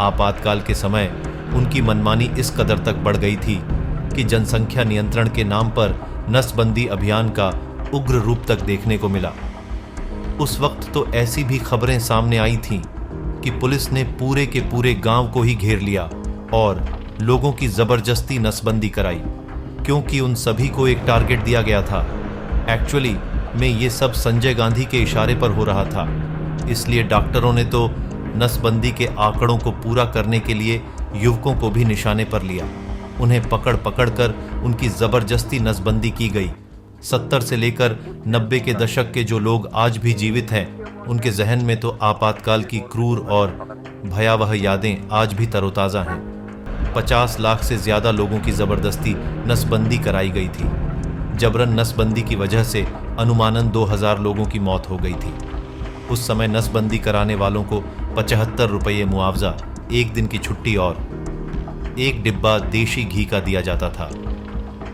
आपातकाल के समय उनकी मनमानी इस कदर तक बढ़ गई थी कि जनसंख्या नियंत्रण के नाम पर नसबंदी अभियान का उग्र रूप तक देखने को मिला। उस वक्त तो ऐसी भी खबरें सामने आई थीं कि पुलिस ने पूरे के पूरे गांव को ही घेर लिया और लोगों की जबरदस्ती नसबंदी कराई, क्योंकि उन सभी को एक टारगेट दिया गया था। एक्चुअली में ये सब संजय गांधी के इशारे पर हो रहा था, इसलिए डॉक्टरों ने तो नसबंदी के आंकड़ों को पूरा करने के लिए युवकों को भी निशाने पर लिया। उन्हें पकड़ पकड़ कर उनकी जबरदस्ती नसबंदी की गई। 70 से लेकर 90 के दशक के जो लोग आज भी जीवित हैं, उनके जहन में तो आपातकाल की क्रूर और भयावह यादें आज भी तरोताज़ा हैं। 50 लाख से ज्यादा लोगों की जबरदस्ती नसबंदी कराई गई थी। जबरन नसबंदी की वजह से अनुमानन 2000 लोगों की मौत हो गई थी। उस समय नसबंदी कराने वालों को 75 रुपये मुआवजा, 1 दिन की छुट्टी और 1 डिब्बा देशी घी का दिया जाता था।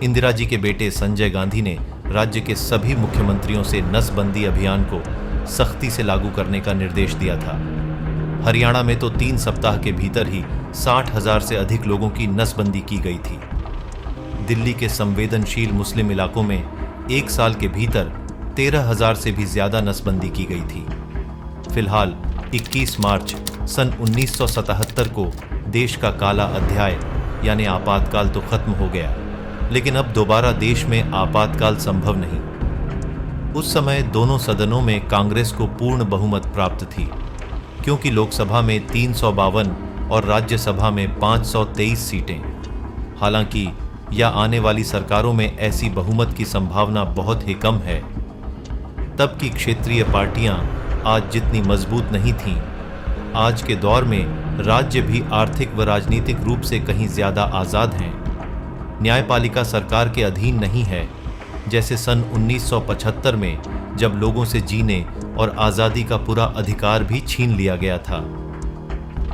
इंदिरा जी के बेटे संजय गांधी ने राज्य के सभी मुख्यमंत्रियों से नसबंदी अभियान को सख्ती से लागू करने का निर्देश दिया था। हरियाणा में तो 3 सप्ताह के भीतर ही 60,000 से अधिक लोगों की नसबंदी की गई थी। दिल्ली के संवेदनशील मुस्लिम इलाकों में 1 साल के भीतर 13,000 से भी ज्यादा नसबंदी की गई थी। फिलहाल 21 मार्च सन 1977 को देश का काला अध्याय यानी आपातकाल तो खत्म हो गया, लेकिन अब दोबारा देश में आपातकाल संभव नहीं। उस समय दोनों सदनों में कांग्रेस को पूर्ण बहुमत प्राप्त थी, क्योंकि लोकसभा में 352 और राज्यसभा में 523 सीटें। हालांकि या आने वाली सरकारों में ऐसी बहुमत की संभावना बहुत ही कम है। तब की क्षेत्रीय पार्टियां आज जितनी मजबूत नहीं थीं, आज के दौर में राज्य भी आर्थिक व राजनीतिक रूप से कहीं ज्यादा आजाद हैं। न्यायपालिका सरकार के अधीन नहीं है, जैसे सन 1975 में जब लोगों से जीने और आजादी का पूरा अधिकार भी छीन लिया गया था।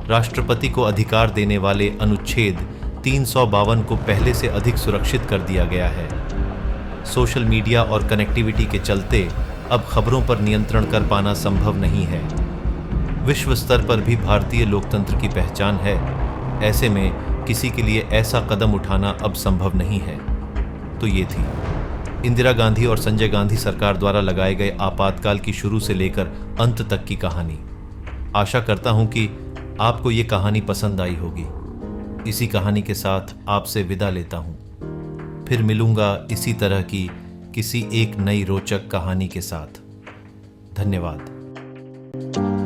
राष्ट्रपति को अधिकार देने वाले अनुच्छेद 352 को पहले से अधिक सुरक्षित कर दिया गया है। सोशल मीडिया और कनेक्टिविटी के चलते अब खबरों पर नियंत्रण कर पाना संभव नहीं है। विश्व स्तर पर भी भारतीय लोकतंत्र की पहचान है। ऐसे में किसी के लिए ऐसा कदम उठाना अब संभव नहीं है। तो ये थी इंदिरा गांधी और संजय गांधी सरकार द्वारा लगाए गए आपातकाल की शुरू से लेकर अंत तक की कहानी। आशा करता हूं कि आपको ये कहानी पसंद आई होगी। इसी कहानी के साथ आपसे विदा लेता हूं। फिर मिलूंगा इसी तरह की किसी एक नई रोचक कहानी के साथ। धन्यवाद।